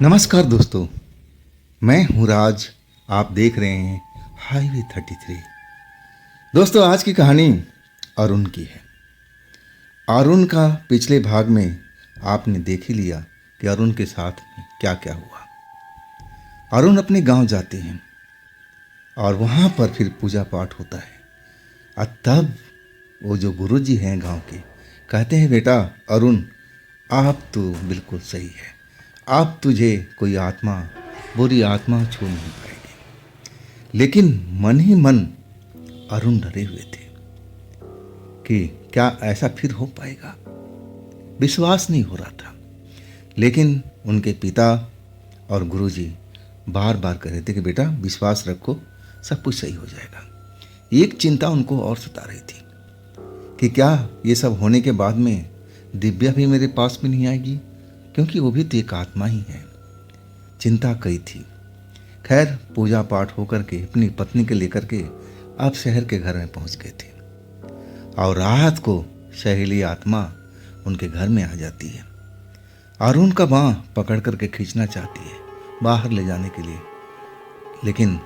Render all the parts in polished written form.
नमस्कार दोस्तों, मैं हूँ राज। आप देख रहे हैं हाईवे 33। दोस्तों, आज की कहानी अरुण की है। अरुण का पिछले भाग में आपने देख ही लिया कि अरुण के साथ में क्या क्या हुआ। अरुण अपने गांव जाते हैं और वहाँ पर फिर पूजा पाठ होता है। और तब वो जो गुरुजी हैं गांव के कहते हैं, बेटा अरुण, आप तो बिल्कुल सही है। अब तुझे कोई आत्मा, बुरी आत्मा छू नहीं पाएगी। लेकिन मन ही मन अरुण डरे हुए थे कि क्या ऐसा फिर हो पाएगा। विश्वास नहीं हो रहा था। लेकिन उनके पिता और गुरुजी बार बार कह रहे थे कि बेटा विश्वास रखो, सब कुछ सही हो जाएगा। एक चिंता उनको और सता रही थी कि क्या ये सब होने के बाद में दिव्या भी मेरे पास में नहीं आएगी, क्योंकि वो भी तो एक आत्मा ही है। चिंता कई थी। खैर, पूजा पाठ होकर के अपनी पत्नी के लेकर के आप शहर के घर में पहुंच गए थे और रात को सहेली आत्मा उनके घर में आ जाती है और उनका बाँह पकड़ करके खींचना चाहती है बाहर ले जाने के लिए, लेकिन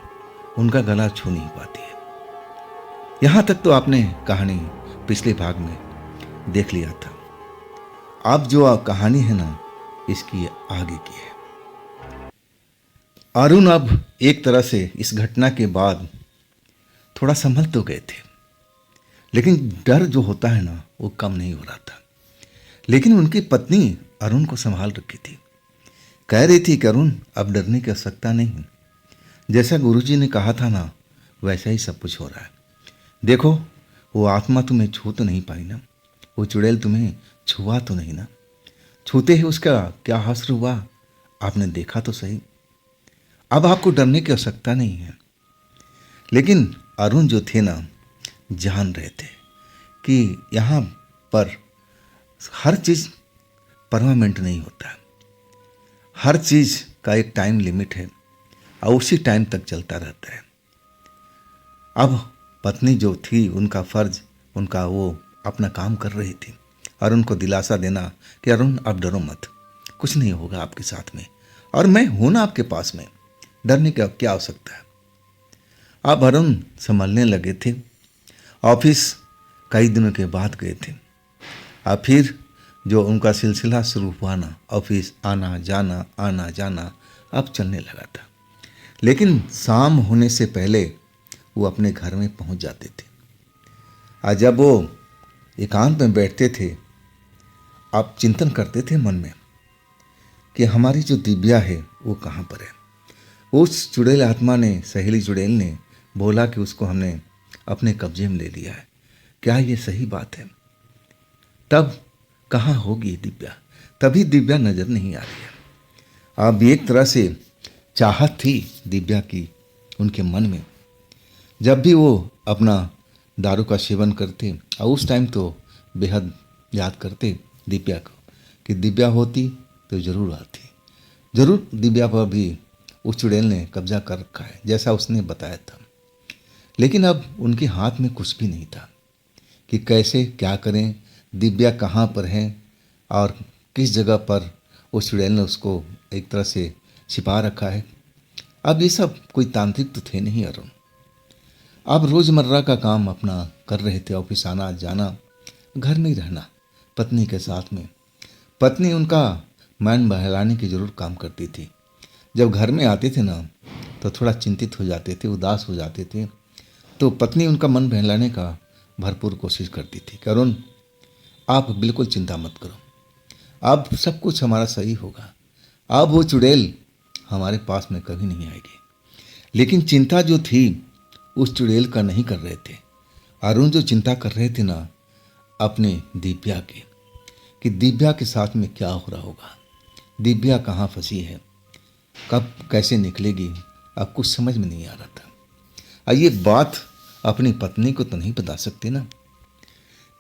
उनका गला छू नहीं पाती है। यहाँ तक तो आपने कहानी पिछले भाग में देख लिया था। अब जो कहानी है ना, इसकी आगे की है। अरुण अब एक तरह से इस घटना के बाद थोड़ा संभल तो गए थे, लेकिन डर जो होता है ना, वो कम नहीं हो रहा था। लेकिन उनकी पत्नी अरुण को संभाल रखी थी। कह रही थी कि अरुण, अब डरने की आवश्यकता नहीं। जैसा गुरुजी ने कहा था ना, वैसा ही सब कुछ हो रहा है। देखो, वो आत्मा तुम्हें छू तो नहीं पाई ना, वो चुड़ैल तुम्हें छुआ तो नहीं ना। छूते ही उसका क्या हश्र हुआ, आपने देखा तो सही। अब आपको डरने की आवश्यकता नहीं है। लेकिन अरुण जो थे ना, जान रहे थे कि यहाँ पर हर चीज़ परमानेंट नहीं होता। हर चीज़ का एक टाइम लिमिट है और उसी टाइम तक चलता रहता है। अब पत्नी जो थी, उनका फर्ज, उनका वो अपना काम कर रही थी और उनको दिलासा देना कि अरुण, आप डरो मत, कुछ नहीं होगा आपके साथ में, और मैं हूं ना आपके पास में, डरने की क्या आवश्यकता है। अब अरुण संभलने लगे थे। ऑफिस कई दिनों के बाद गए थे। अब फिर जो उनका सिलसिला शुरू हुआ ना, ऑफिस आना जाना अब चलने लगा था। लेकिन शाम होने से पहले वो अपने घर में पहुंच जाते थे। और जब वो एकांत में बैठते थे, आप चिंतन करते थे मन में कि हमारी जो दिव्या है वो कहाँ पर है। उस चुड़ैल आत्मा ने, सहेली चुड़ैल ने बोला कि उसको हमने अपने कब्जे में ले लिया है। क्या ये सही बात है? तब कहाँ होगी दिव्या? तभी दिव्या नज़र नहीं आ रही है। अब एक तरह से चाहत थी दिव्या की उनके मन में। जब भी वो अपना दारू का सेवन करते, और उस टाइम तो बेहद याद करते दिव्या को कि दिव्या होती तो ज़रूर आती, ज़रूर दिव्या पर भी उस चुड़ैल ने कब्जा कर रखा है, जैसा उसने बताया था। लेकिन अब उनके हाथ में कुछ भी नहीं था कि कैसे क्या करें, दिव्या कहाँ पर है और किस जगह पर उस चुड़ैल ने उसको एक तरह से छिपा रखा है। अब ये सब कोई तांत्रिक तो थे नहीं अरुण। अब रोज़मर्रा का काम अपना कर रहे थे, ऑफिस आना जाना, घर में ही रहना पत्नी के साथ में। पत्नी उनका मन बहलाने की जरूर काम करती थी। जब घर में आते थे ना, तो थोड़ा चिंतित हो जाते थे, उदास हो जाते थे, तो पत्नी उनका मन बहलाने का भरपूर कोशिश करती थी कि अरुण, आप बिल्कुल चिंता मत करो, अब सब कुछ हमारा सही होगा, अब वो चुड़ैल हमारे पास में कभी नहीं आएगी। लेकिन चिंता जो थी उस चुड़ैल का नहीं कर रहे थे। अरुण जो चिंता कर रहे थे ना, अपने दिव्या की, कि दिव्या के साथ में क्या हो रहा होगा, दिव्या कहाँ फंसी है, कब कैसे निकलेगी, अब कुछ समझ में नहीं आ रहा था। और ये बात अपनी पत्नी को तो नहीं बता सकते ना।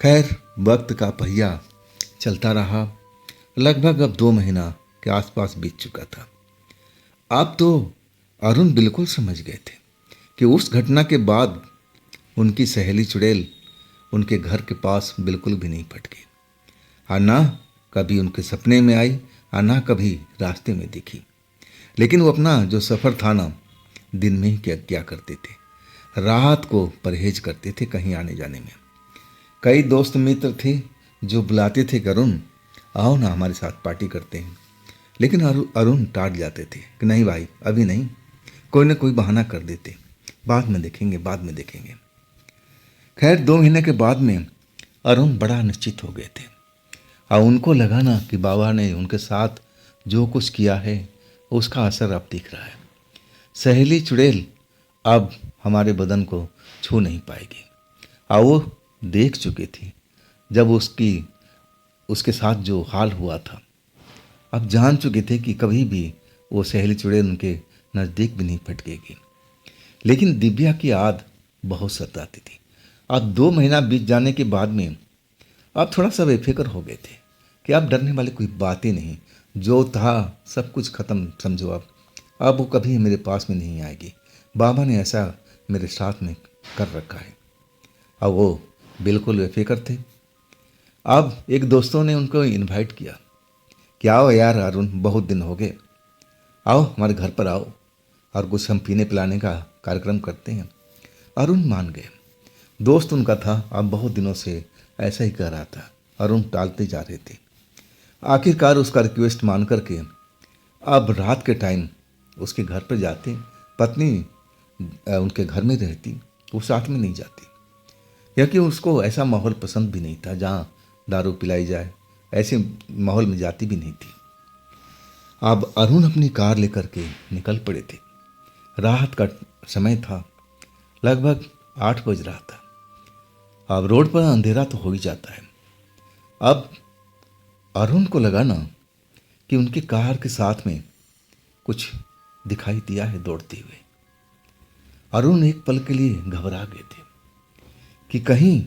खैर, वक्त का पहिया चलता रहा। लगभग अब 2 महीना के आसपास बीत चुका था। अब तो अरुण बिल्कुल समझ गए थे कि उस घटना के बाद उनकी सहेली चुड़ैल उनके घर के पास बिल्कुल भी नहीं फटकी, और ना कभी उनके सपने में आई और ना कभी रास्ते में दिखी। लेकिन वो अपना जो सफ़र था ना, दिन में ही क्या क्या करते थे, रात को परहेज करते थे कहीं आने जाने में। कई दोस्त मित्र थे जो बुलाते थे कि अरुण आओ ना हमारे साथ पार्टी करते हैं, लेकिन अरुण टाट जाते थे कि नहीं भाई अभी नहीं, कोई ना कोई बहाना कर देते, बाद में देखेंगे बाद में देखेंगे। खैर 2 महीने के बाद में अरुण बड़ा निश्चित हो गए थे और उनको लगा ना कि बाबा ने उनके साथ जो कुछ किया है उसका असर अब दिख रहा है। सहेली चुड़ैल अब हमारे बदन को छू नहीं पाएगी और वो देख चुकी थी जब उसके साथ जो हाल हुआ था। अब जान चुके थे कि कभी भी वो सहेली चुड़ैल उनके नज़दीक भी नहीं फटकेगी। लेकिन दिव्या की याद बहुत सताती थी। अब 2 महीना बीत जाने के बाद में आप थोड़ा सा बेफिक्र हो गए थे कि अब डरने वाली कोई बात ही नहीं, जो था सब कुछ खत्म समझो। अब वो कभी मेरे पास में नहीं आएगी, बाबा ने ऐसा मेरे साथ में कर रखा है। अब वो बिल्कुल बेफिक्र थे। अब एक दोस्तों ने उनको इनवाइट किया कि आओ यार अरुण, बहुत दिन हो गए, आओ हमारे घर पर आओ और कुछ हम पीने पिलाने का कार्यक्रम करते हैं। अरुण मान गए। दोस्त उनका था, अब बहुत दिनों से ऐसा ही कर रहा था, अरुण टालते जा रहे थे। आखिरकार उसका रिक्वेस्ट मान करके अब रात के टाइम उसके घर पर जाते। पत्नी उनके घर में रहती, वो साथ में नहीं जाती, क्योंकि उसको ऐसा माहौल पसंद भी नहीं था जहाँ दारू पिलाई जाए, ऐसे माहौल में जाती भी नहीं थी। अब अरुण अपनी कार लेकर के निकल पड़े थे। रात का समय था, लगभग 8 बज रहा था। अब रोड पर अंधेरा तो हो ही जाता है। अब अरुण को लगा ना कि उनकी कार के साथ में कुछ दिखाई दिया है दौड़ते हुए। अरुण एक पल के लिए घबरा गए थे कि कहीं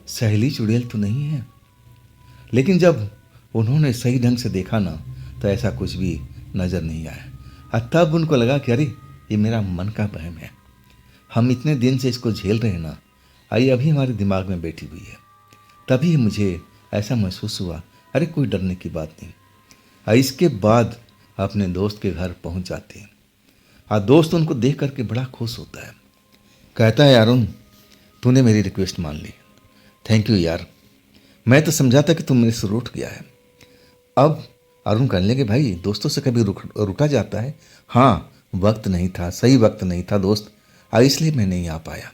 सहेली चुड़ैल तो नहीं है। लेकिन जब उन्होंने सही ढंग से देखा ना तो ऐसा कुछ भी नज़र नहीं आया। और तब उनको लगा कि अरे ये मेरा मन का वहम है, हम इतने दिन से इसको झेल रहे हैं ना, आई अभी हमारे दिमाग में बैठी हुई है। तभी मुझे ऐसा महसूस हुआ, अरे कोई डरने की बात नहीं। और इसके बाद अपने दोस्त के घर पहुंच जाते हैं और दोस्त उनको देख करके बड़ा खुश होता है, कहता है अरुण तूने मेरी रिक्वेस्ट मान ली, थैंक यू यार, मैं तो समझा था कि तुम मेरे से रूठ गया है। अब अरुण कहने लगे भाई दोस्तों से कभी रुका जाता है? हाँ वक्त नहीं था, सही वक्त नहीं था दोस्त, इसलिए मैं नहीं आ पाया,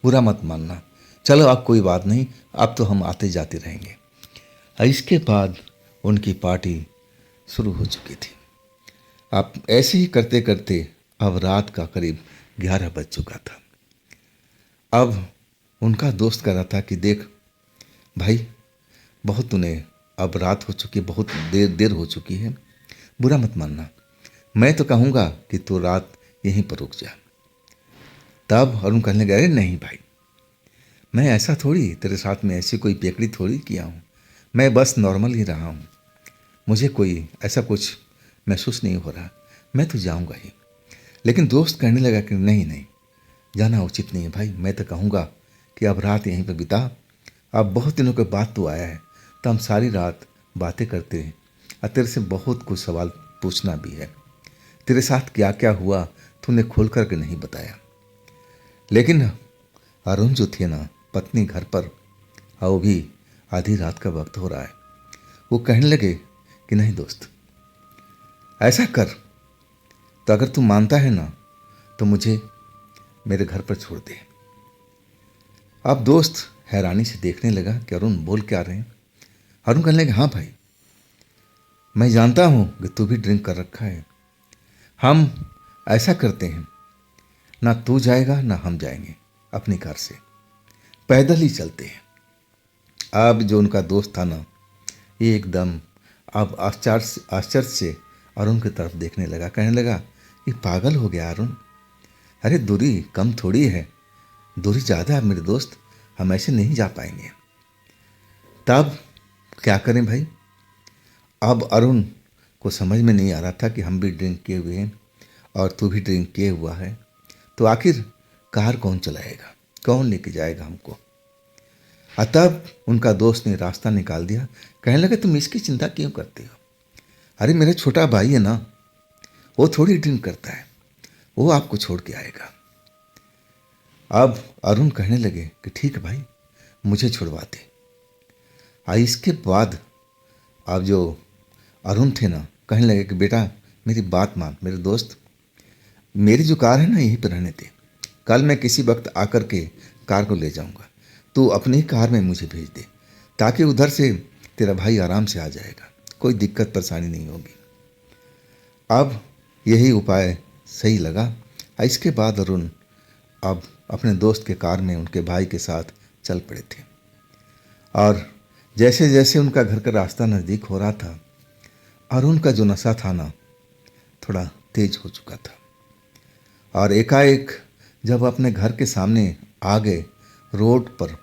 बुरा मत मानना। चलो अब कोई बात नहीं, अब तो हम आते जाते रहेंगे। इसके बाद उनकी पार्टी शुरू हो चुकी थी। अब ऐसे ही करते करते अब रात का करीब 11 बज चुका था। अब उनका दोस्त कह रहा था कि देख भाई बहुत तूने, अब रात हो चुकी, बहुत देर हो चुकी है, बुरा मत मानना, मैं तो कहूँगा कि तू रात यहीं पर रुक जा। तब अरुण कहने लगे अरे नहीं भाई, मैं ऐसा थोड़ी तेरे साथ में ऐसी कोई पेकड़ी थोड़ी किया हूँ, मैं बस नॉर्मल ही रहा हूँ, मुझे कोई ऐसा कुछ महसूस नहीं हो रहा, मैं तो जाऊँगा ही। लेकिन दोस्त कहने लगा कि नहीं नहीं, जाना उचित नहीं है भाई, मैं तो कहूँगा कि अब रात यहीं पर बिता, अब बहुत दिनों के बाद तू आया है तो हम सारी रात बातें करते हैं और तेरे से बहुत कुछ सवाल पूछना भी है, तेरे साथ क्या क्या हुआ तूने खोल कर के नहीं बताया। लेकिन अरुण जो थे ना, पत्नी घर पर और वो भी आधी रात का वक्त हो रहा है, वो कहने लगे कि नहीं दोस्त ऐसा कर, तो अगर तू मानता है ना तो मुझे मेरे घर पर छोड़ दे। अब दोस्त हैरानी से देखने लगा कि अरुण बोल क्या रहे हैं। अरुण कहने लगे हाँ भाई, मैं जानता हूँ कि तू भी ड्रिंक कर रखा है, हम ऐसा करते हैं ना तू जाएगा ना हम जाएंगे, अपनी कार से पैदल ही चलते हैं। अब जो उनका दोस्त था ना, ये एकदम अब आश्चर्य से अरुण की तरफ देखने लगा, कहने लगा ये पागल हो गया अरुण, अरे दूरी कम थोड़ी है, दूरी ज़्यादा है मेरे दोस्त, हम ऐसे नहीं जा पाएंगे। तब क्या करें भाई? अब अरुण को समझ में नहीं आ रहा था कि हम भी ड्रिंक किए हुए हैं और तू भी ड्रिंक किए हुआ है, तो आखिर कार कौन चलाएगा, कौन लेके जाएगा हमको। तब उनका दोस्त ने रास्ता निकाल दिया, कहने लगे तुम इसकी चिंता क्यों करते हो, अरे मेरा छोटा भाई है ना, वो थोड़ी ड्रिंक करता है, वो आपको छोड़ के आएगा। अब अरुण कहने लगे कि ठीक है भाई, मुझे छुड़वा दे। इसके बाद अब जो अरुण थे ना, कहने लगे कि बेटा मेरी बात मान, मेरे दोस्त, मेरी जो कार है ना यहीं पर रहने दे, कल मैं किसी वक्त आकर के कार को ले जाऊंगा, तू अपनी कार में मुझे भेज दे, ताकि उधर से तेरा भाई आराम से आ जाएगा, कोई दिक्कत परेशानी नहीं होगी। अब यही उपाय सही लगा। इसके बाद अरुण अब अपने दोस्त के कार में उनके भाई के साथ चल पड़े थे। और जैसे जैसे उनका घर का रास्ता नज़दीक हो रहा था, अरुण का जो नशा था ना थोड़ा तेज हो चुका था। और एकाएक जब अपने घर के सामने आ गए, रोड पर,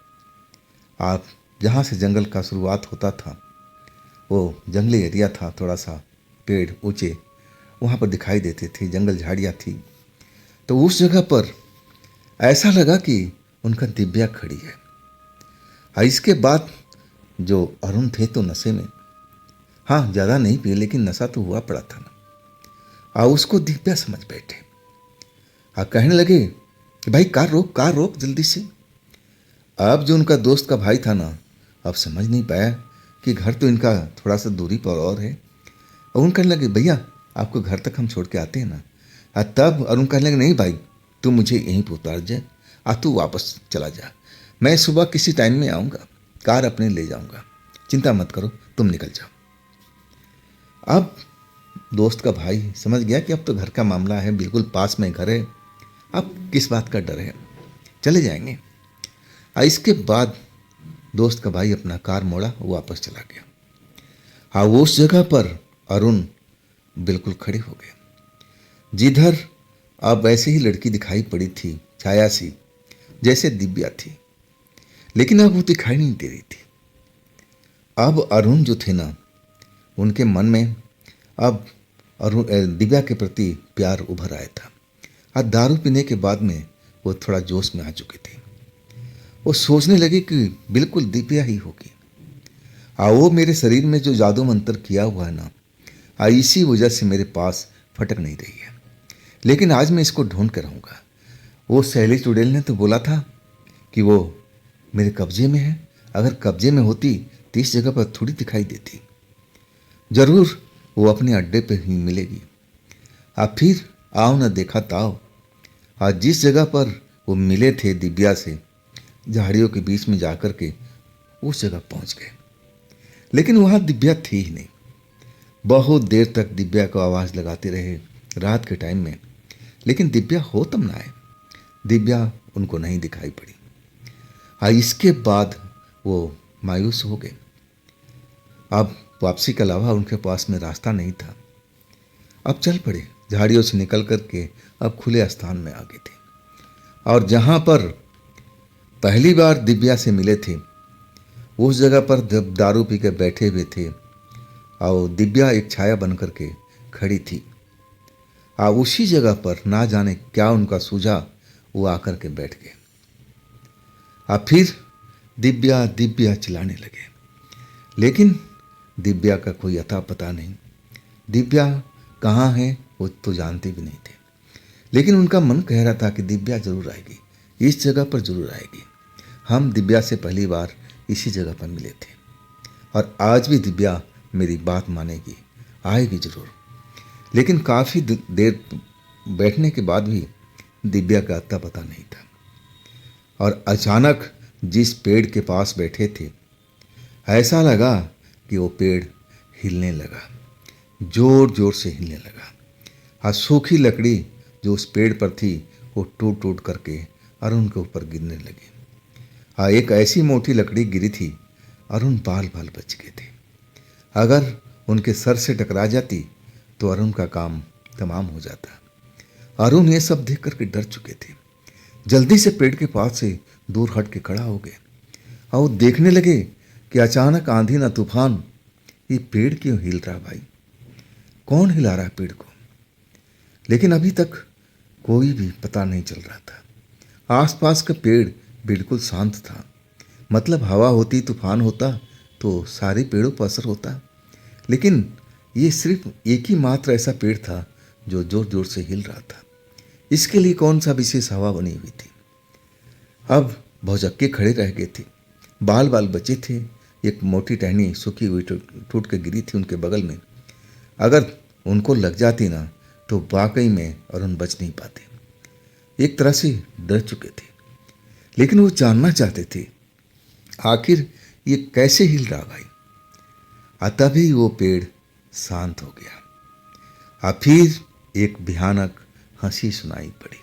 आप जहाँ से जंगल का शुरुआत होता था, वो जंगली एरिया था, थोड़ा सा पेड़ ऊंचे वहाँ पर दिखाई देते थे, जंगल झाड़ियाँ थी। तो उस जगह पर ऐसा लगा कि उनका दिव्या खड़ी है। इसके बाद जो अरुण थे तो नशे में, हाँ ज़्यादा नहीं पिए लेकिन नशा तो हुआ पड़ा था ना। उसको दिव्या समझ बैठे। कहने लगे कि भाई कार रोक जल्दी से। अब जो उनका दोस्त का भाई था ना, अब समझ नहीं पाया कि घर तो इनका थोड़ा सा दूरी पर और है। और उन कहने लगे भैया आपको घर तक हम छोड़ के आते हैं ना। तब अरुण कहने लगे नहीं भाई, तू मुझे यहीं पर उतार जाए, तू वापस चला जा, मैं सुबह किसी टाइम में आऊँगा, कार अपने ले जाऊँगा, चिंता मत करो, तुम निकल जाओ। अब दोस्त का भाई समझ गया कि अब तो घर का मामला है, बिल्कुल पास में घर है, अब किस बात का डर है, चले जाएंगे। इसके बाद दोस्त का भाई अपना कार मोड़ा, वापस चला गया। वो उस जगह पर अरुण बिल्कुल खड़े हो गए, जिधर अब ऐसे ही लड़की दिखाई पड़ी थी, छाया सी, जैसे दिव्या थी, लेकिन अब वो दिखाई नहीं दे रही थी। अब अरुण जो थे ना, उनके मन में अब अरुण दिव्या के प्रति प्यार उभर आया था। और दारू पीने के बाद में वो थोड़ा जोश में आ चुके थे। वो सोचने लगे कि बिल्कुल दिव्या ही होगी। वो मेरे शरीर में जो जादू मंत्र किया हुआ है ना, इसी वजह से मेरे पास फटक नहीं रही है, लेकिन आज मैं इसको ढूंढ कर रहूँगा। वो शैली चुड़ैल ने तो बोला था कि वो मेरे कब्जे में है, अगर कब्जे में होती तो इस जगह पर थोड़ी दिखाई देती, जरूर वो अपने अड्डे पे ही मिलेगी। फिर आओ न देखा ताओ। आज जिस जगह पर वो मिले थे दिव्या से, झाड़ियों के बीच में जाकर के उस जगह पहुंच गए, लेकिन वहां दिव्या थी ही नहीं। बहुत देर तक दिव्या को आवाज़ लगाते रहे रात के टाइम में, लेकिन दिव्या हो तब ना आए, दिव्या उनको नहीं दिखाई पड़ी। इसके बाद वो मायूस हो गए। अब वापसी के अलावा उनके पास में रास्ता नहीं था। अब चल पड़े, झाड़ियों से निकल कर के अब खुले स्थान में आ गए थे। और जहाँ पर पहली बार दिव्या से मिले थे, उस जगह पर जब दारू पी के बैठे हुए थे, और दिव्या एक छाया बन कर के खड़ी थी। उसी जगह पर ना जाने क्या उनका सूझा, वो आकर के बैठ गए। फिर दिव्या दिव्या चिल्लाने लगे, लेकिन दिव्या का कोई अता पता नहीं। दिव्या कहाँ है वो तो जानते भी नहीं थे, लेकिन उनका मन कह रहा था कि दिव्या जरूर आएगी, इस जगह पर जरूर आएगी। हम दिव्या से पहली बार इसी जगह पर मिले थे, और आज भी दिव्या मेरी बात मानेगी, आएगी जरूर। लेकिन काफ़ी देर बैठने के बाद भी दिव्या का अता पता नहीं था। और अचानक जिस पेड़ के पास बैठे थे, ऐसा लगा कि वो पेड़ हिलने लगा, जोर जोर से हिलने लगा। सूखी लकड़ी जो उस पेड़ पर थी वो टूट टूट करके अरुण के ऊपर गिरने लगी। एक ऐसी मोटी लकड़ी गिरी थी, अरुण बाल बाल बच गए थे। अगर उनके सर से टकरा जाती तो अरुण का काम तमाम हो जाता। अरुण ये सब देख करके डर चुके थे, जल्दी से पेड़ के पास से दूर हट के खड़ा हो गए और देखने लगे कि अचानक आंधी ना तूफान, ये पेड़ क्यों हिल रहा भाई, कौन हिला रहा है पेड़ को। लेकिन अभी तक कोई भी पता नहीं चल रहा था। आसपास का पेड़ बिल्कुल शांत था, मतलब हवा होती, तूफान होता तो सारे पेड़ों पर असर होता, लेकिन ये सिर्फ एक ही मात्र ऐसा पेड़ था जो जोर जोर से हिल रहा था। इसके लिए कौन सा विशेष हवा बनी हुई थी। अब भौजक्के खड़े रह गए थे, बाल बाल बचे थे। एक मोटी टहनी सूखी हुई टूट के गिरी थी उनके बगल में। अगर उनको लग जाती ना तो वाकई में अरुण बच नहीं पाते। एक तरह से डर चुके थे, लेकिन वो जानना चाहते थे आखिर ये कैसे हिल रहा भाई। तभी वो पेड़ शांत हो गया। फिर एक भयानक हंसी सुनाई पड़ी।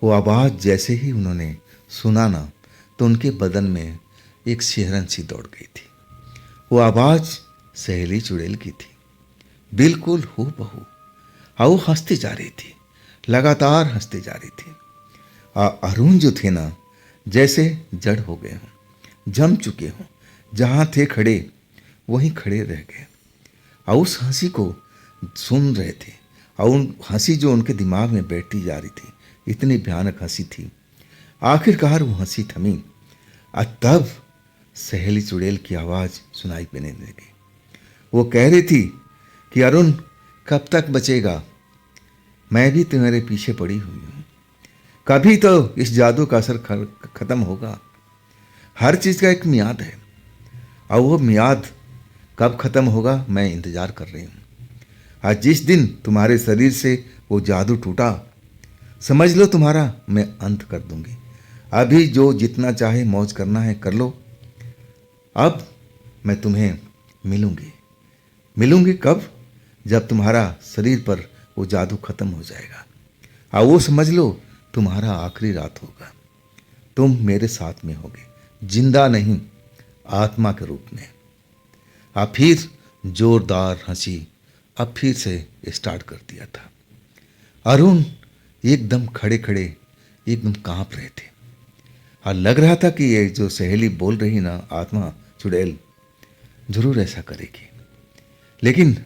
वो आवाज जैसे ही उन्होंने सुना ना तो उनके बदन में एक सिहरन सी दौड़ गई थी। वो आवाज सहेली चुड़ैल की थी, बिल्कुल हूबहू। वो हंसती जा रही थी, लगातार हंसती जा रही थी। अरुण जो थे ना जैसे जड़ हो गए हों, जम चुके हों, जहाँ थे खड़े वहीं खड़े रह गए और उस हंसी को सुन रहे थे। और उन हंसी जो उनके दिमाग में बैठती जा रही थी, इतनी भयानक हंसी थी। आखिरकार वो हंसी थमी और तब सहेली चुड़ैल की आवाज़ सुनाई देने लगी। वो कह रही थी कि अरुण कब तक बचेगा, मैं भी तुम्हारे पीछे पड़ी हुई हूँ। कभी तो इस जादू का असर खत्म होगा। हर चीज़ का एक मियाद है और वो मियाद कब खत्म होगा मैं इंतज़ार कर रही हूँ। आज जिस दिन तुम्हारे शरीर से वो जादू टूटा, समझ लो तुम्हारा मैं अंत कर दूंगी। अभी जो जितना चाहे मौज करना है कर लो। अब मैं तुम्हें मिलूंगी कब? जब तुम्हारा शरीर पर वो जादू खत्म हो जाएगा और वो समझ लो तुम्हारा आखिरी रात होगा। तुम मेरे साथ में होगे, जिंदा नहीं आत्मा के रूप में। फिर जोरदार हंसी अब फिर से स्टार्ट कर दिया था। अरुण एकदम खड़े खड़े एकदम कांप रहे थे और लग रहा था कि ये जो सहेली बोल रही ना आत्मा चुड़ैल जरूर ऐसा करेगी। लेकिन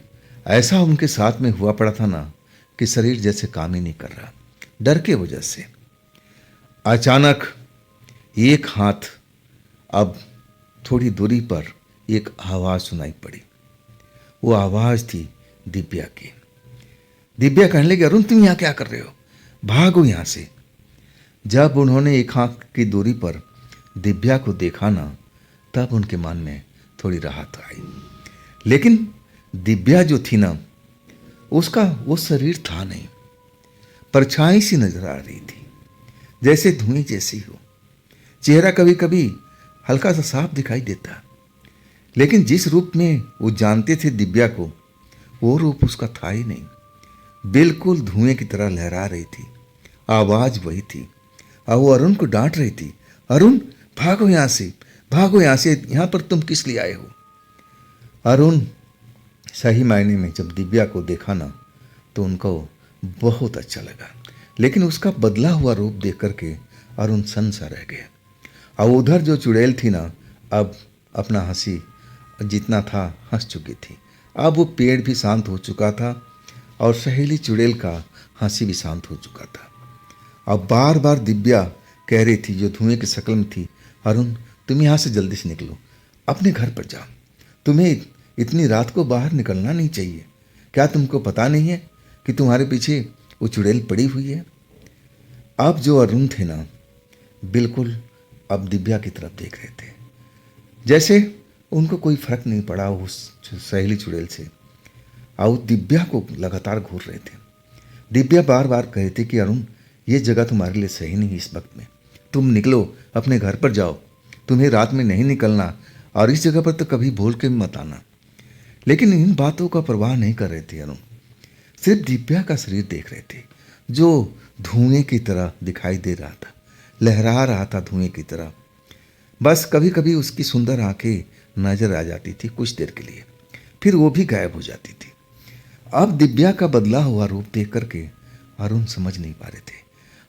ऐसा उनके साथ में हुआ पड़ा था ना कि शरीर जैसे काम ही नहीं कर रहा, डर के वजह से। अचानक एक हाथ अब थोड़ी दूरी पर एक आवाज़ सुनाई पड़ी। वो आवाज़ थी दिव्या की। दिव्या कहने लगी, अरुण तुम यहाँ क्या कर रहे हो, भागो यहाँ से। जब उन्होंने एक हाथ की दूरी पर दिव्या को देखा ना तब उनके मन में थोड़ी राहत आई। लेकिन दिव्या जो थी ना उसका वो शरीर था नहीं, परछाई सी नजर आ रही थी, जैसे धुएं जैसी हो। चेहरा कभी कभी हल्का सा साफ दिखाई देता, लेकिन जिस रूप में वो जानते थे दिव्या को वो रूप उसका था ही नहीं। बिल्कुल धुएं की तरह लहरा रही थी। आवाज वही थी और वो अरुण को डांट रही थी, अरुण भागो यहाँ से, भागो यहाँ से, यहाँ पर तुम किस लिए आए हो। अरुण सही मायने में जब दिव्या को देखा ना तो उनको बहुत अच्छा लगा, लेकिन उसका बदला हुआ रूप देख करके अरुण सन सा रह गया। और उधर जो चुड़ैल थी ना अब अपना हंसी जितना था हंस चुकी थी। अब वो पेड़ भी शांत हो चुका था और सहेली चुड़ैल का हंसी भी शांत हो चुका था। अब बार बार दिव्या कह रही थी जो धुएं की शक्ल में थी, अरुण तुम यहाँ से जल्दी से निकलो, अपने घर पर जाओ, तुम्हें इतनी रात को बाहर निकलना नहीं चाहिए। क्या तुमको पता नहीं है कि तुम्हारे पीछे वो चुड़ैल पड़ी हुई है। अब जो अरुण थे ना बिल्कुल अब दिव्या की तरफ देख रहे थे, जैसे उनको कोई फर्क नहीं पड़ा उस सहेली चुड़ैल से। और दिव्या को लगातार घूर रहे थे। दिव्या बार बार कह रही थी कि अरुण ये जगह तुम्हारे लिए सही नहीं इस वक्त में, तुम निकलो, अपने घर पर जाओ, तुम्हें रात में नहीं निकलना और इस जगह पर तो कभी भूल के मत आना। लेकिन इन बातों का परवाह नहीं कर रहे थे अरुण, सिर्फ दिव्या का शरीर देख रहे थे जो धुएं की तरह दिखाई दे रहा था, लहरा रहा था धुएं की तरह। बस कभी कभी उसकी सुंदर आंखें नजर आ जाती थी कुछ देर के लिए, फिर वो भी गायब हो जाती थी। अब दिव्या का बदला हुआ रूप देख करके अरुण समझ नहीं पा रहे थे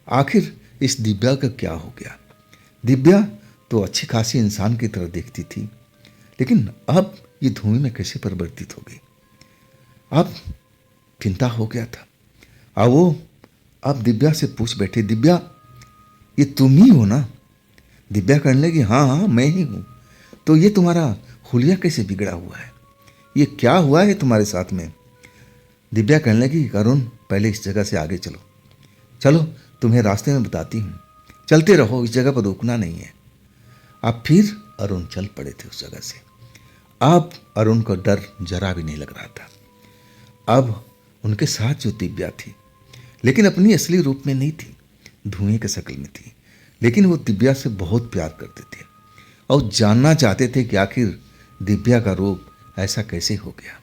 आखिर इस दिव्या का क्या हो गया। दिव्या तो अच्छी खासी इंसान की तरह दिखती थी, लेकिन अब ये धुएं में कैसे परिवर्तित हो गई। अब चिंता हो गया था और वो अब दिव्या से पूछ बैठे, दिव्या ये तुम ही हो ना। दिव्या कहने लगी, हाँ हाँ मैं ही हूँ। तो ये तुम्हारा हुलिया कैसे बिगड़ा हुआ है, ये क्या हुआ है तुम्हारे साथ में। दिव्या कहने लगी, अरुण पहले इस जगह से आगे चलो, चलो तुम्हें रास्ते में बताती हूँ, चलते रहो, इस जगह पर रुकना नहीं है। अब फिर अरुण चल पड़े थे उस जगह से। अब अरुण को डर जरा भी नहीं लग रहा था। अब उनके साथ जो दिव्या थी, लेकिन अपनी असली रूप में नहीं थी, धुएं के शक्ल में थी, लेकिन वो दिव्या से बहुत प्यार करते थे और जानना चाहते थे कि आखिर दिव्या का रूप ऐसा कैसे हो गया।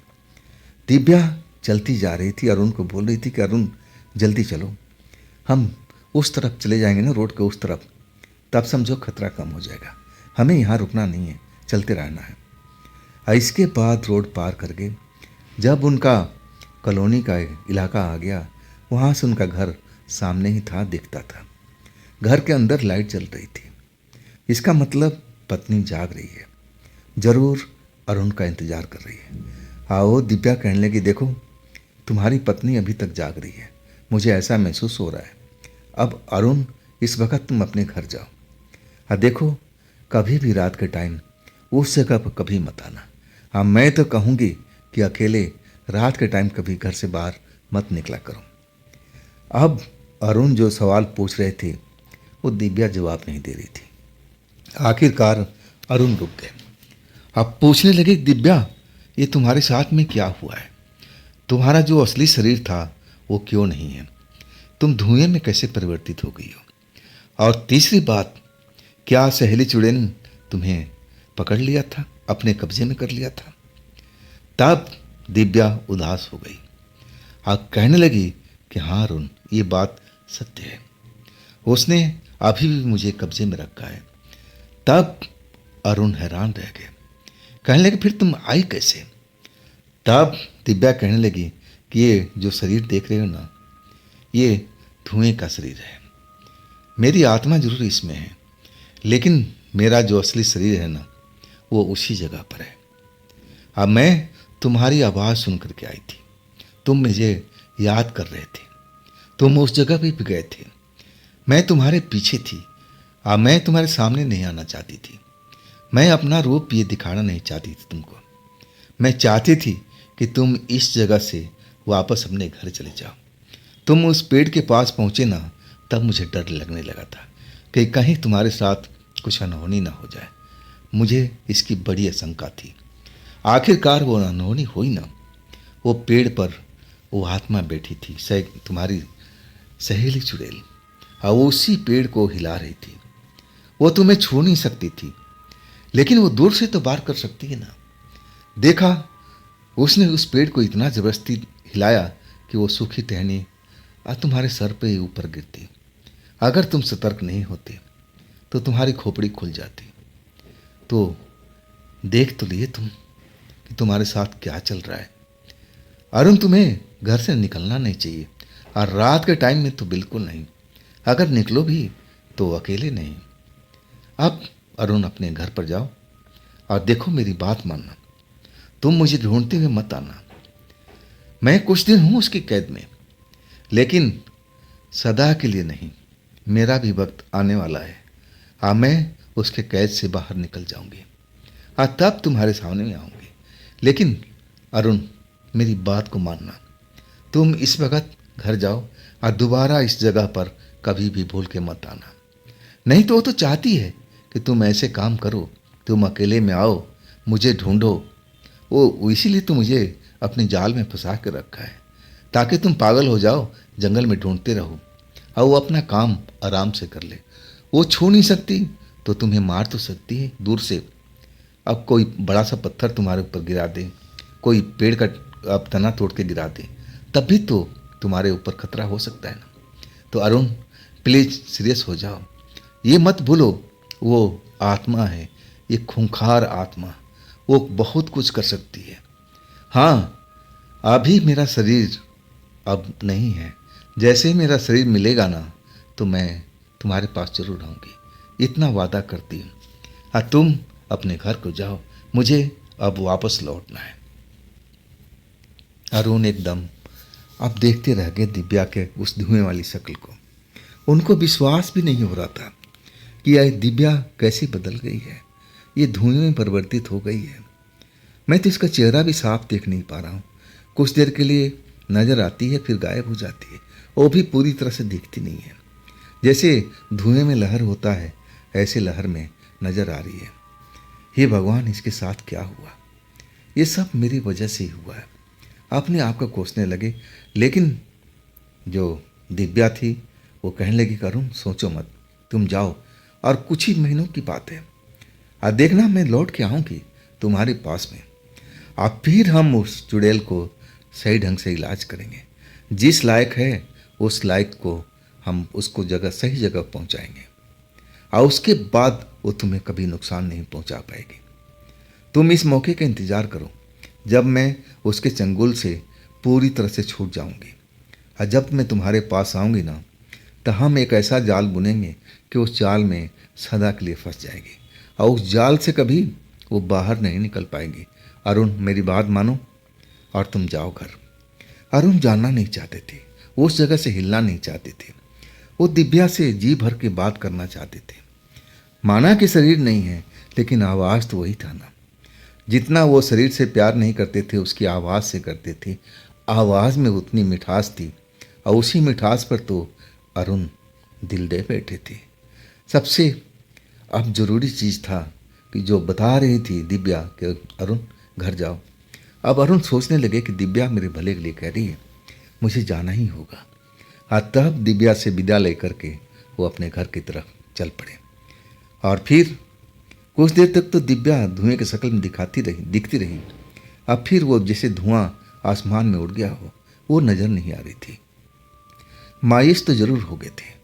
दिव्या चलती जा रही थी, अरुण को बोल रही थी कि अरुण जल्दी चलो, हम उस तरफ चले जाएंगे ना, रोड के उस तरफ, तब समझो खतरा कम हो जाएगा, हमें यहाँ रुकना नहीं है, चलते रहना है। इसके बाद रोड पार कर गए। जब उनका कॉलोनी का इलाका आ गया, वहाँ से उनका घर सामने ही था, दिखता था। घर के अंदर लाइट जल रही थी। इसका मतलब पत्नी जाग रही है, जरूर अरुण का इंतजार कर रही है। आओ, दिव्या कहने लगी, देखो तुम्हारी पत्नी अभी तक जाग रही है, मुझे ऐसा महसूस हो रहा है। अब अरुण इस वक्त तुम अपने घर जाओ, देखो कभी भी रात के टाइम उस जगह पर कभी मत आना। हाँ, मैं तो कहूँगी कि अकेले रात के टाइम कभी घर से बाहर मत निकला करो। अब अरुण जो सवाल पूछ रहे थे वो दिव्या जवाब नहीं दे रही थी। आखिरकार अरुण रुक गए। अब पूछने लगे, दिव्या ये तुम्हारे साथ में क्या हुआ है? तुम्हारा जो असली शरीर था वो क्यों नहीं है? तुम धुएं में कैसे परिवर्तित हो गई हो? और तीसरी बात, क्या सहेली चुड़ैल तुम्हें पकड़ लिया था, अपने कब्जे में कर लिया था? तब दिव्या उदास हो गई और कहने लगी कि हाँ अरुण, ये बात सत्य है, उसने अभी भी मुझे कब्जे में रखा है। तब अरुण हैरान रह गए, कहने लगे, फिर तुम आई कैसे? तब दिव्या कहने लगी कि ये जो शरीर देख रहे हो ना, ये धुएं का शरीर है, मेरी आत्मा जरूर इसमें है, लेकिन मेरा जो असली शरीर है ना, वो उसी जगह पर है। अब मैं तुम्हारी आवाज़ सुन करके आई थी, तुम मुझे याद कर रहे थे, तुम उस जगह भी गए थे, मैं तुम्हारे पीछे थी। अब मैं तुम्हारे सामने नहीं आना चाहती थी, मैं अपना रूप ये दिखाना नहीं चाहती थी तुमको। मैं चाहती थी कि तुम इस जगह से वापस अपने घर चले जाओ। तुम उस पेड़ के पास पहुँचे ना, तब मुझे डर लगने लगा था कि कहीं तुम्हारे साथ कुछ अनहोनी ना हो जाए। मुझे इसकी बड़ी आशंका थी। आखिरकार वो अनहोनी हुई ना। वो पेड़ पर वो आत्मा बैठी थी, तुम्हारी सहेली चुड़ैल, और वो उसी पेड़ को हिला रही थी। वो तुम्हें छू नहीं सकती थी, लेकिन वो दूर से तो वार कर सकती है ना। देखा, उसने उस पेड़ को इतना जबरदस्ती हिलाया कि वो सूखी टहनी तुम्हारे सर पे ऊपर गिरती। अगर तुम सतर्क नहीं होते तो तुम्हारी खोपड़ी खुल जाती। तो देख तो लिए तुम कि तुम्हारे साथ क्या चल रहा है। अरुण, तुम्हें घर से निकलना नहीं चाहिए, और रात के टाइम में तो बिल्कुल नहीं। अगर निकलो भी तो अकेले नहीं। अब अरुण अपने घर पर जाओ और देखो, मेरी बात मानना, तुम मुझे ढूंढते हुए मत आना। मैं कुछ दिन हूं उसकी कैद में, लेकिन सदा के लिए नहीं। मेरा भी वक्त आने वाला है, मैं उसके कैद से बाहर निकल जाऊंगी, तब तुम्हारे सामने में आऊंगी। लेकिन अरुण, मेरी बात को मानना, तुम इस वक्त घर जाओ और दोबारा इस जगह पर कभी भी भूल के मत आना। नहीं तो वो तो चाहती है कि तुम ऐसे काम करो, तुम अकेले में आओ, मुझे ढूंढो। वो इसीलिए तो मुझे अपने जाल में फंसा के रखा है, ताकि तुम पागल हो जाओ, जंगल में ढूंढते रहो, और वो अपना काम आराम से कर ले। वो छू नहीं सकती तो तुम्हें मार तो सकती है दूर से। अब कोई बड़ा सा पत्थर तुम्हारे ऊपर गिरा दे, कोई पेड़ का अब तना तोड़ के गिरा दे, तब भी तो तुम्हारे ऊपर खतरा हो सकता है ना। तो अरुण, प्लीज सीरियस हो जाओ, ये मत भूलो, वो आत्मा है, ये खूंखार आत्मा, वो बहुत कुछ कर सकती है। हाँ, अभी मेरा शरीर अब नहीं है, जैसे ही मेरा शरीर मिलेगा ना, तो मैं तुम्हारे पास जरूर आऊँगी, इतना वादा करती हूँ। तुम अपने घर को जाओ, मुझे अब वापस लौटना है। अरुण एकदम अब देखते रह गए दिव्या के उस धुएं वाली शक्ल को। उनको विश्वास भी नहीं हो रहा था कि यह दिव्या कैसे बदल गई है, ये धुएं में परिवर्तित हो गई है। मैं तो इसका चेहरा भी साफ देख नहीं पा रहा हूँ। कुछ देर के लिए नज़र आती है फिर गायब हो जाती है, वो भी पूरी तरह से दिखती नहीं है। जैसे धुएं में लहर होता है ऐसे लहर में नज़र आ रही है। हे भगवान, इसके साथ क्या हुआ? ये सब मेरी वजह से ही हुआ है। अपने आप को कोसने लगे, लेकिन जो दिव्या थी वो कहने लगी कि अरुण सोचो मत, तुम जाओ और कुछ ही महीनों की बात है, और देखना मैं लौट के आऊँगी तुम्हारे पास में, और फिर हम उस चुड़ैल को सही ढंग से इलाज करेंगे। जिस लायक है उस लायक को हम उसको सही जगह पहुंचाएंगे, और उसके बाद वो तुम्हें कभी नुकसान नहीं पहुंचा पाएगी। तुम इस मौके का इंतज़ार करो जब मैं उसके चंगुल से पूरी तरह से छूट जाऊंगी, और जब मैं तुम्हारे पास आऊंगी ना, तो हम एक ऐसा जाल बुनेंगे कि उस जाल में सदा के लिए फंस जाएगी, और उस जाल से कभी वो बाहर नहीं निकल पाएगी। अरुण, मेरी बात मानो और तुम जाओ घर। अरुण जानना नहीं चाहते थे, उस जगह से हिलना नहीं चाहते थे। वो दिव्या से जी भर के बात करना चाहते थे। माना कि शरीर नहीं है, लेकिन आवाज़ तो वही था ना। जितना वो शरीर से प्यार नहीं करते थे उसकी आवाज़ से करते थे। आवाज़ में उतनी मिठास थी, और उसी मिठास पर तो अरुण दिल दे बैठे थे। सबसे अब ज़रूरी चीज़ था कि जो बता रही थी दिव्या कि अरुण घर जाओ। अब अरुण सोचने लगे कि दिव्या मेरे भले के लिए कह रही है, मुझे जाना ही होगा। तब दिव्या से विदा लेकर के वो अपने घर की तरफ चल पड़े, और फिर कुछ देर तक तो दिव्या धुएं की शक्ल में दिखती रही। अब फिर वो जैसे धुआं आसमान में उड़ गया हो, वो नज़र नहीं आ रही थी। मायूस तो जरूर हो गए थे,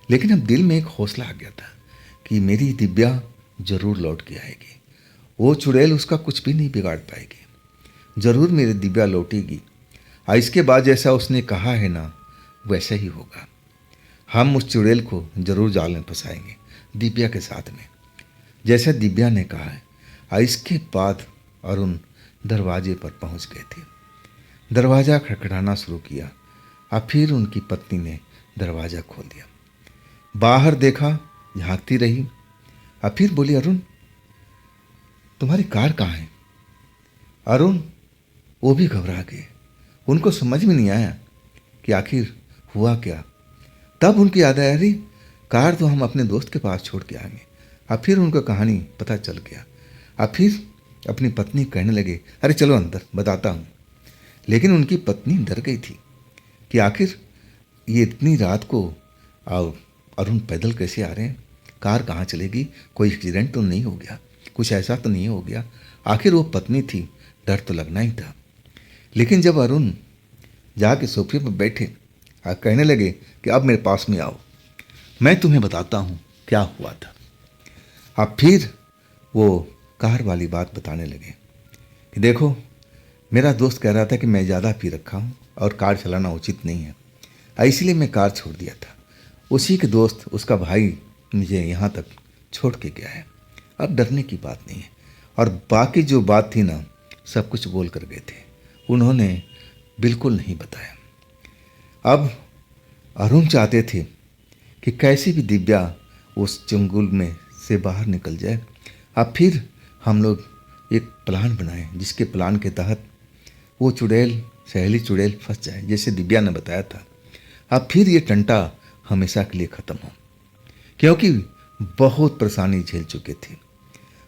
लेकिन अब दिल में एक हौसला आ गया था कि मेरी दिव्या जरूर लौट के आएगी। वो चुड़ैल उसका कुछ भी नहीं बिगाड़ पाएगी। जरूर मेरी दिव्या लौटेगी, और इसके बाद जैसा उसने कहा है ना वैसा ही होगा। हम उस चुड़ैल को जरूर जाल में फंसाएंगे दिव्या के साथ में, जैसा दिव्या ने कहा है। और इसके बाद अरुण दरवाजे पर पहुंच गए थे। दरवाज़ा खड़खड़ाना शुरू किया, और फिर उनकी पत्नी ने दरवाज़ा खोल दिया। बाहर देखा, झांकती रही, और फिर बोली, अरुण तुम्हारी कार कहाँ है? अरुण वो भी घबरा गए। उनको समझ में नहीं आया कि आखिर हुआ क्या। तब उनकी याद आया, अरे कार तो हम अपने दोस्त के पास छोड़ के आएंगे। और फिर उनको कहानी पता चल गया। और फिर अपनी पत्नी कहने लगे, अरे चलो अंदर बताता हूँ। लेकिन उनकी पत्नी डर गई थी कि आखिर ये इतनी रात को अरुण पैदल कैसे आ रहे हैं, कार कहाँ चलेगी, कोई एक्सीडेंट तो नहीं हो गया, कुछ ऐसा तो नहीं हो गया। आखिर वो पत्नी थी, डर तो लगना ही था। लेकिन जब अरुण जाके सोफे पर बैठे और कहने लगे कि अब मेरे पास में आओ, मैं तुम्हें बताता हूँ क्या हुआ था। अब फिर वो कार वाली बात बताने लगे कि देखो, मेरा दोस्त कह रहा था कि मैं ज़्यादा पी रखा हूँ और कार चलाना उचित नहीं है, इसलिए मैं कार छोड़ दिया था। उसी के दोस्त, उसका भाई मुझे यहाँ तक छोड़ के गया है। अब डरने की बात नहीं है। और बाकी जो बात थी ना, सब कुछ बोल कर गए थे, उन्होंने बिल्कुल नहीं बताया। अब अरुण चाहते थे कि कैसे भी दिव्या उस चंगुल में से बाहर निकल जाए। अब फिर हम लोग एक प्लान बनाए, जिसके प्लान के तहत वो चुड़ैल, सहेली चुड़ैल फंस जाए, जैसे दिव्या ने बताया था। अब फिर ये टंटा हमेशा के लिए ख़त्म हो, क्योंकि बहुत परेशानी झेल चुके थे।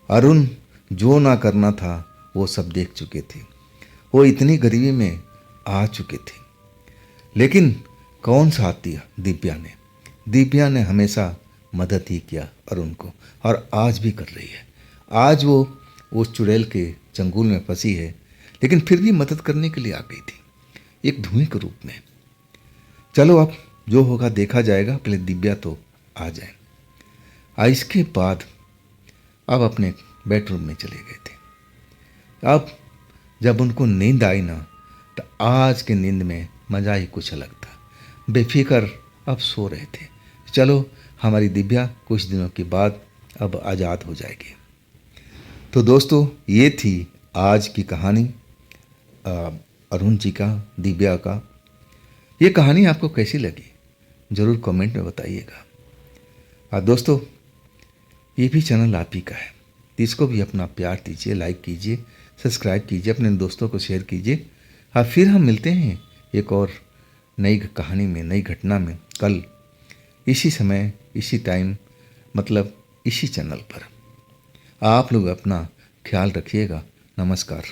अरुण जो ना करना था वो सब देख चुके थे। वो इतनी गरीबी में आ चुके थे, लेकिन कौन साथ दिया? दिव्या ने। दिव्या ने हमेशा मदद ही किया अरुण को, और आज भी कर रही है। आज वो उस चुड़ैल के चंगुल में फंसी है, लेकिन फिर भी मदद करने के लिए आ गई थी, एक धुएं के रूप में। चलो अब जो होगा देखा जाएगा, पहले दिव्या तो आ जाए। इसके बाद अब अपने बेडरूम में चले गए थे। अब जब उनको नींद आई ना, तो आज के नींद में मज़ा ही कुछ अलग था। बेफिक्र अब सो रहे थे। चलो, हमारी दिव्या कुछ दिनों के बाद अब आज़ाद हो जाएगी। तो दोस्तों, ये थी आज की कहानी अरुण जी का, दिव्या का। ये कहानी आपको कैसी लगी ज़रूर कमेंट में बताइएगा। दोस्तों, ये भी चैनल आप ही का है, तो इसको भी अपना प्यार दीजिए, लाइक कीजिए, सब्सक्राइब कीजिए, अपने दोस्तों को शेयर कीजिए। फिर हम मिलते हैं एक और नई कहानी में, नई घटना में कल इसी समय, इसी टाइम, मतलब इसी चैनल पर। आप लोग अपना ख्याल रखिएगा। नमस्कार।